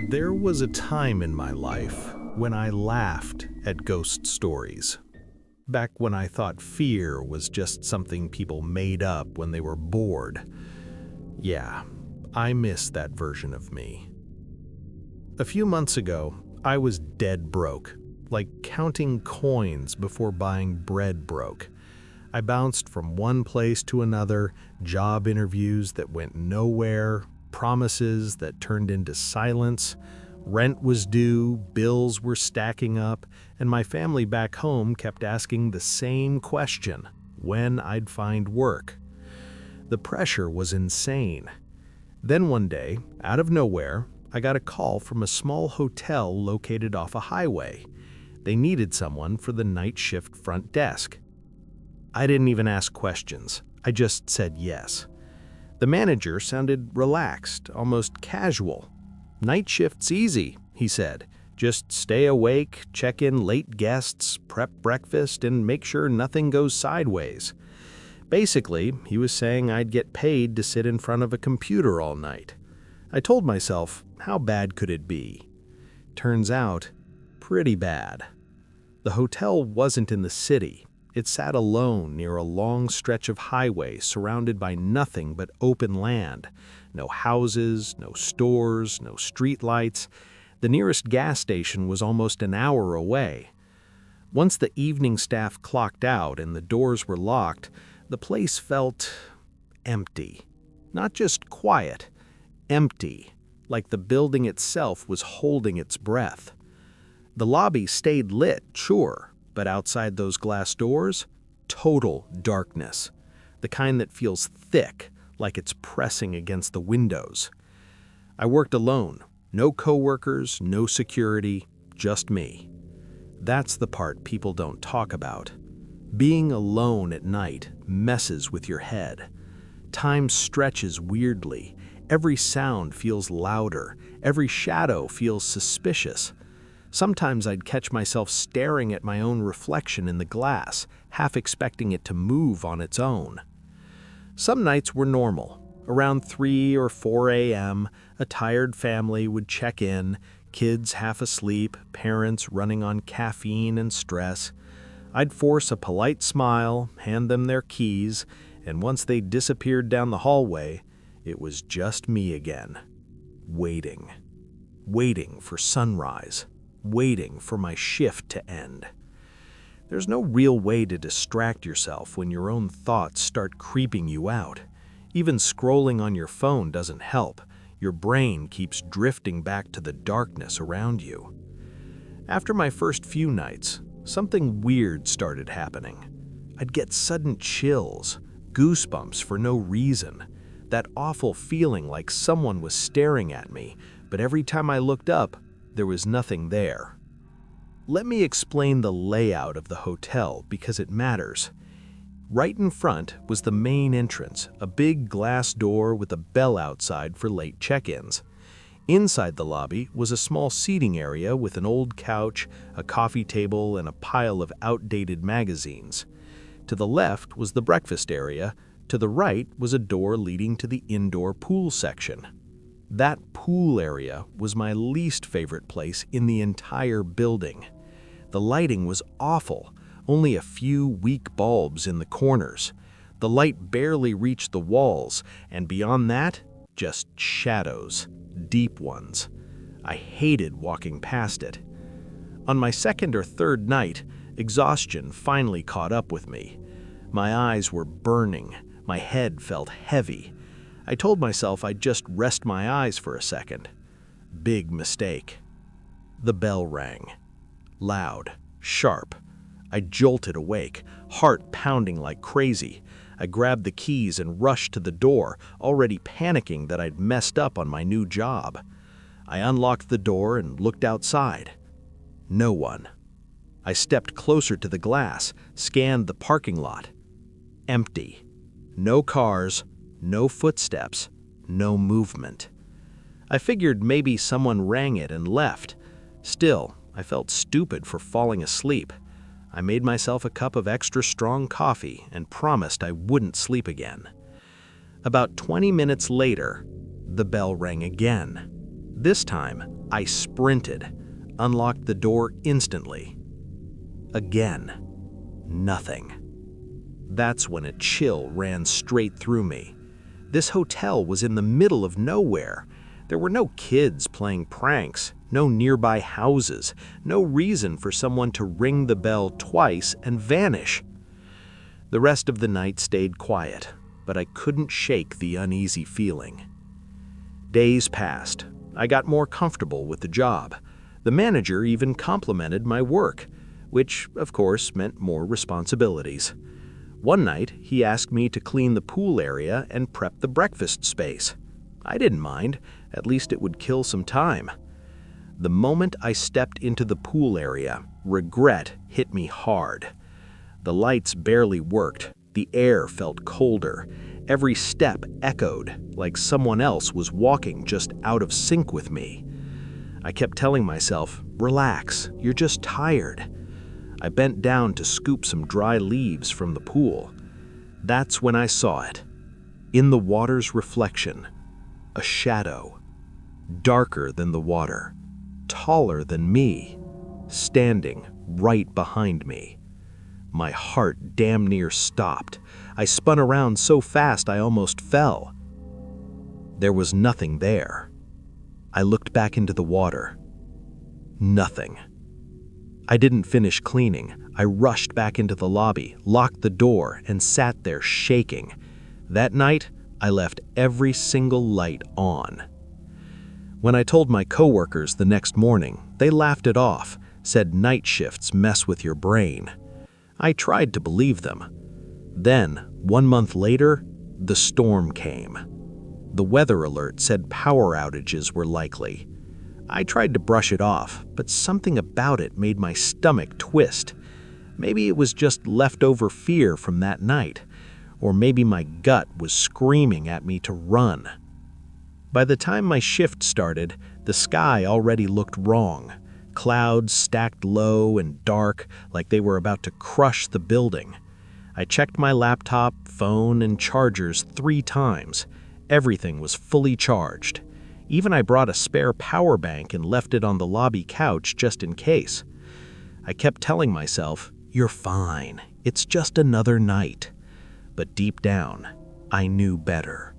There was a time in my life when I laughed at ghost stories. Back when I thought fear was just something people made up when they were bored. Yeah, I miss that version of me. A few months ago, I was dead broke, like counting coins before buying bread broke. I bounced from one place to another, job interviews that went nowhere, promises that turned into silence. Rent was due, bills were stacking up, and my family back home kept asking the same question: when I'd find work. The pressure was insane. Then one day, out of nowhere, I got a call from a small hotel located off a highway. They needed someone for the night shift front desk. I didn't even ask questions. I just said yes. The manager sounded relaxed, almost casual. "Night shift's easy," he said. "Just stay awake, check in late guests, prep breakfast, and make sure nothing goes sideways." Basically, he was saying I'd get paid to sit in front of a computer all night. I told myself, how bad could it be? Turns out, pretty bad. The hotel wasn't in the city. It sat alone near a long stretch of highway surrounded by nothing but open land. No houses, no stores, no streetlights. The nearest gas station was almost an hour away. Once the evening staff clocked out and the doors were locked, the place felt empty. Not just quiet, empty, like the building itself was holding its breath. The lobby stayed lit, sure, but outside those glass doors, total darkness. The kind that feels thick, like it's pressing against the windows. I worked alone. No coworkers, no security, just me. That's the part people don't talk about. Being alone at night messes with your head. Time stretches weirdly. Every sound feels louder. Every shadow feels suspicious. Sometimes I'd catch myself staring at my own reflection in the glass, half expecting it to move on its own. Some nights were normal. Around 3 or 4 a.m., a tired family would check in, kids half asleep, parents running on caffeine and stress. I'd force a polite smile, hand them their keys, and once they disappeared down the hallway, it was just me again. Waiting. Waiting for sunrise. Waiting for my shift to end. There's no real way to distract yourself when your own thoughts start creeping you out. Even scrolling on your phone doesn't help. Your brain keeps drifting back to the darkness around you. After my first few nights, something weird started happening. I'd get sudden chills, goosebumps for no reason. That awful feeling like someone was staring at me, but every time I looked up, there was nothing there. Let me explain the layout of the hotel because it matters. Right in front was the main entrance, a big glass door with a bell outside for late check-ins. Inside the lobby was a small seating area with an old couch, a coffee table, and a pile of outdated magazines. To the left was the breakfast area. To the right was a door leading to the indoor pool section. That pool area was my least favorite place in the entire building. The lighting was awful, only a few weak bulbs in the corners. The light barely reached the walls, and beyond that, just shadows, deep ones. I hated walking past it. On my second or third night, exhaustion finally caught up with me. My eyes were burning, my head felt heavy. I told myself I'd just rest my eyes for a second. Big mistake. The bell rang. Loud, sharp. I jolted awake, heart pounding like crazy. I grabbed the keys and rushed to the door, already panicking that I'd messed up on my new job. I unlocked the door and looked outside. No one. I stepped closer to the glass, scanned the parking lot. Empty. No cars. No footsteps, no movement. I figured maybe someone rang it and left. Still, I felt stupid for falling asleep. I made myself a cup of extra strong coffee and promised I wouldn't sleep again. About 20 minutes later, the bell rang again. This time, I sprinted, unlocked the door instantly. Again, nothing. That's when a chill ran straight through me. This hotel was in the middle of nowhere. There were no kids playing pranks, no nearby houses, no reason for someone to ring the bell twice and vanish. The rest of the night stayed quiet, but I couldn't shake the uneasy feeling. Days passed. I got more comfortable with the job. The manager even complimented my work, which, of course, meant more responsibilities. One night, he asked me to clean the pool area and prep the breakfast space. I didn't mind, at least it would kill some time. The moment I stepped into the pool area, regret hit me hard. The lights barely worked, the air felt colder, every step echoed like someone else was walking just out of sync with me. I kept telling myself, relax, you're just tired. I bent down to scoop some dry leaves from the pool. That's when I saw it. In the water's reflection, a shadow, darker than the water, taller than me, standing right behind me. My heart damn near stopped. I spun around so fast I almost fell. There was nothing there. I looked back into the water. Nothing. I didn't finish cleaning. I rushed back into the lobby, locked the door, and sat there shaking. That night, I left every single light on. When I told my coworkers the next morning, they laughed it off, said night shifts mess with your brain. I tried to believe them. Then, 1 month later, the storm came. The weather alert said power outages were likely. I tried to brush it off, but something about it made my stomach twist. Maybe it was just leftover fear from that night, or maybe my gut was screaming at me to run. By the time my shift started, the sky already looked wrong. Clouds stacked low and dark, like they were about to crush the building. I checked my laptop, phone, and chargers 3 times. Everything was fully charged. Even I brought a spare power bank and left it on the lobby couch just in case. I kept telling myself, you're fine, it's just another night. But deep down, I knew better.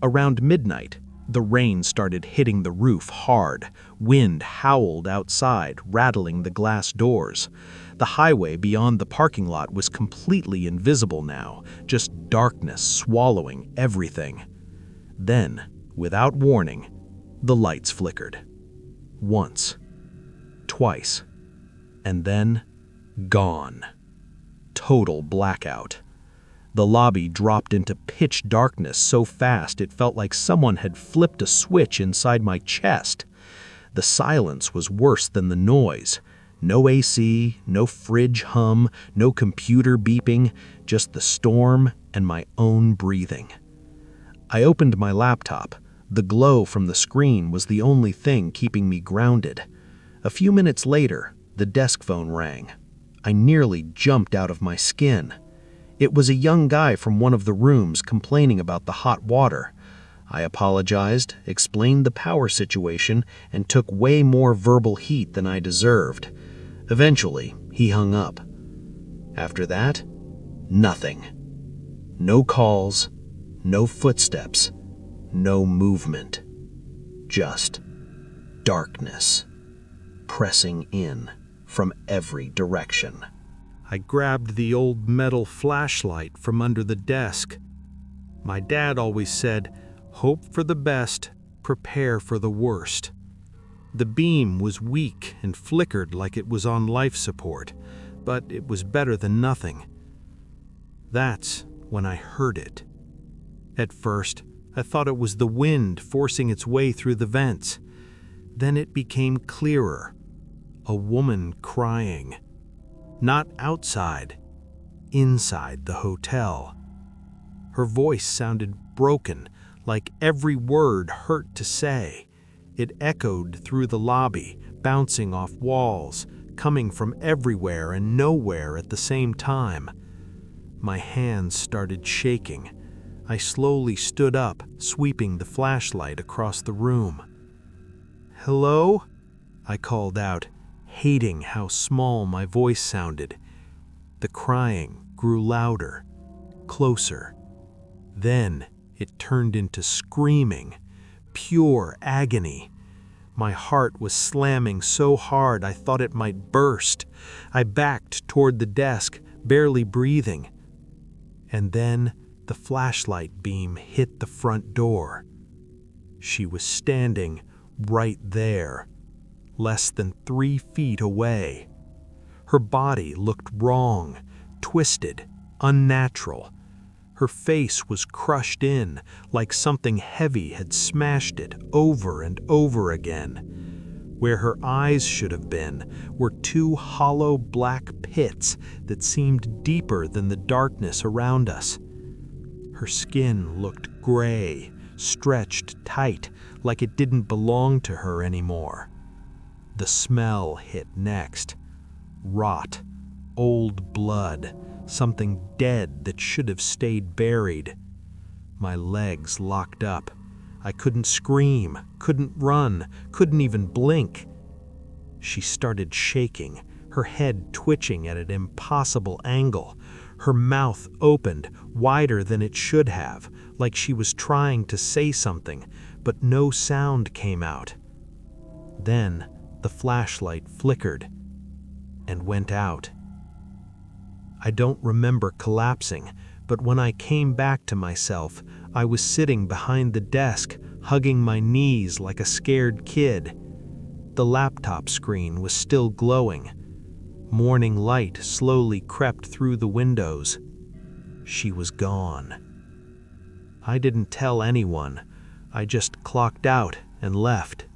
Around midnight, the rain started hitting the roof hard. Wind howled outside, rattling the glass doors. The highway beyond the parking lot was completely invisible now, just darkness swallowing everything. Then, without warning, the lights flickered. Once, twice, and then gone. Total blackout. The lobby dropped into pitch darkness so fast it felt like someone had flipped a switch inside my chest. The silence was worse than the noise. No AC, no fridge hum, no computer beeping, just the storm and my own breathing. I opened my laptop. The glow from the screen was the only thing keeping me grounded. A few minutes later, the desk phone rang. I nearly jumped out of my skin. It was a young guy from one of the rooms complaining about the hot water. I apologized, explained the power situation, and took way more verbal heat than I deserved. Eventually, he hung up. After that, nothing. No calls, no footsteps, no movement. Just darkness, pressing in from every direction. I grabbed the old metal flashlight from under the desk. My dad always said, "Hope for the best, prepare for the worst." The beam was weak and flickered like it was on life support, but it was better than nothing. That's when I heard it. At first, I thought it was the wind forcing its way through the vents. Then it became clearer. A woman crying. Not outside, inside the hotel. Her voice sounded broken, like every word hurt to say. It echoed through the lobby, bouncing off walls, coming from everywhere and nowhere at the same time. My hands started shaking. I slowly stood up, sweeping the flashlight across the room. "Hello?" I called out, hating how small my voice sounded. The crying grew louder, closer. Then it turned into screaming, pure agony. My heart was slamming so hard I thought it might burst. I backed toward the desk, barely breathing. And then the flashlight beam hit the front door. She was standing right there, less than 3 feet away. Her body looked wrong, twisted, unnatural. Her face was crushed in, like something heavy had smashed it over and over again. Where her eyes should have been were 2 hollow black pits that seemed deeper than the darkness around us. Her skin looked gray, stretched tight, like it didn't belong to her anymore. The smell hit next. Rot, old blood, something dead that should have stayed buried. My legs locked up. I couldn't scream, couldn't run, couldn't even blink. She started shaking, her head twitching at an impossible angle. Her mouth opened, wider than it should have, like she was trying to say something, but no sound came out. Then the flashlight flickered and went out. I don't remember collapsing, but when I came back to myself, I was sitting behind the desk, hugging my knees like a scared kid. The laptop screen was still glowing. Morning light slowly crept through the windows. She was gone. I didn't tell anyone. I just clocked out and left.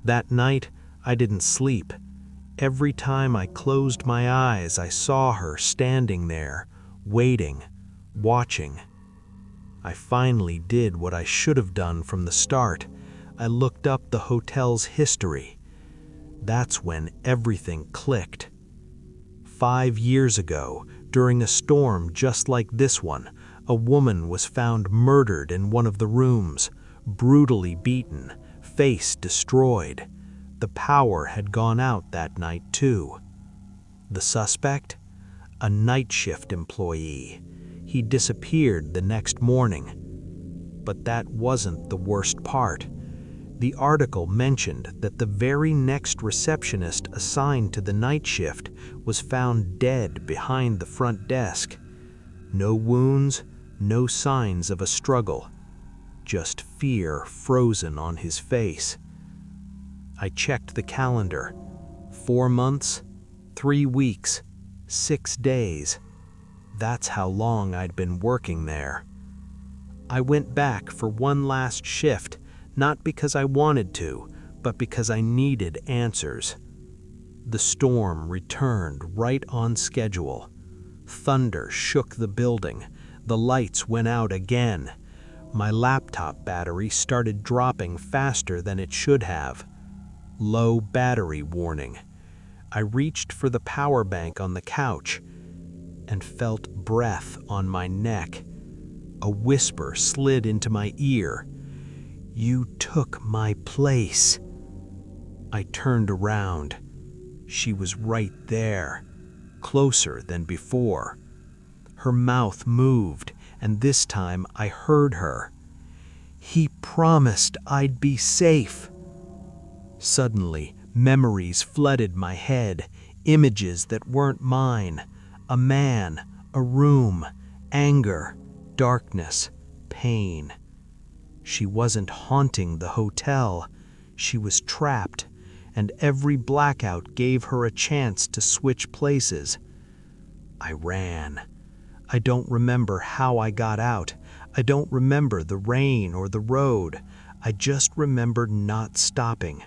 That night, I didn't sleep. Every time I closed my eyes, I saw her standing there, waiting, watching. I finally did what I should have done from the start. I looked up the hotel's history. That's when everything clicked. 5 years ago, during a storm just like this one, a woman was found murdered in one of the rooms, brutally beaten, face destroyed. The power had gone out that night too. The suspect? A night shift employee. He disappeared the next morning. But that wasn't the worst part. The article mentioned that the very next receptionist assigned to the night shift was found dead behind the front desk. No wounds, no signs of a struggle. Just fear frozen on his face. I checked the calendar. 4 months, 3 weeks, 6 days. That's how long I'd been working there. I went back for one last shift, not because I wanted to, but because I needed answers. The storm returned right on schedule. Thunder shook the building. The lights went out again. My laptop battery started dropping faster than it should have. Low battery warning. I reached for the power bank on the couch and felt breath on my neck. A whisper slid into my ear. "You took my place." I turned around. She was right there, closer than before. Her mouth moved, and this time I heard her. "He promised I'd be safe." Suddenly, memories flooded my head, images that weren't mine. A man, a room, anger, darkness, pain. She wasn't haunting the hotel. She was trapped, and every blackout gave her a chance to switch places. I ran. I don't remember how I got out. I don't remember the rain or the road. I just remember not stopping.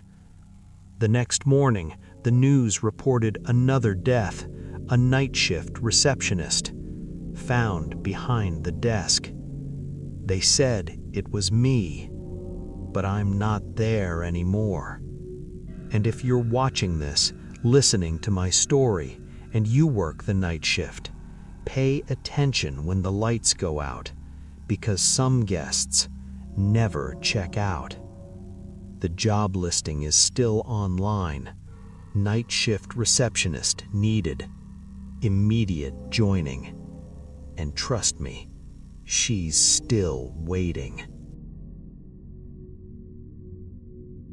The next morning, the news reported another death, a night shift receptionist, found behind the desk. They said it was me, but I'm not there anymore. And if you're watching this, listening to my story, and you work the night shift, pay attention when the lights go out, because some guests never check out. The job listing is still online. Night shift receptionist needed. Immediate joining. And trust me, she's still waiting.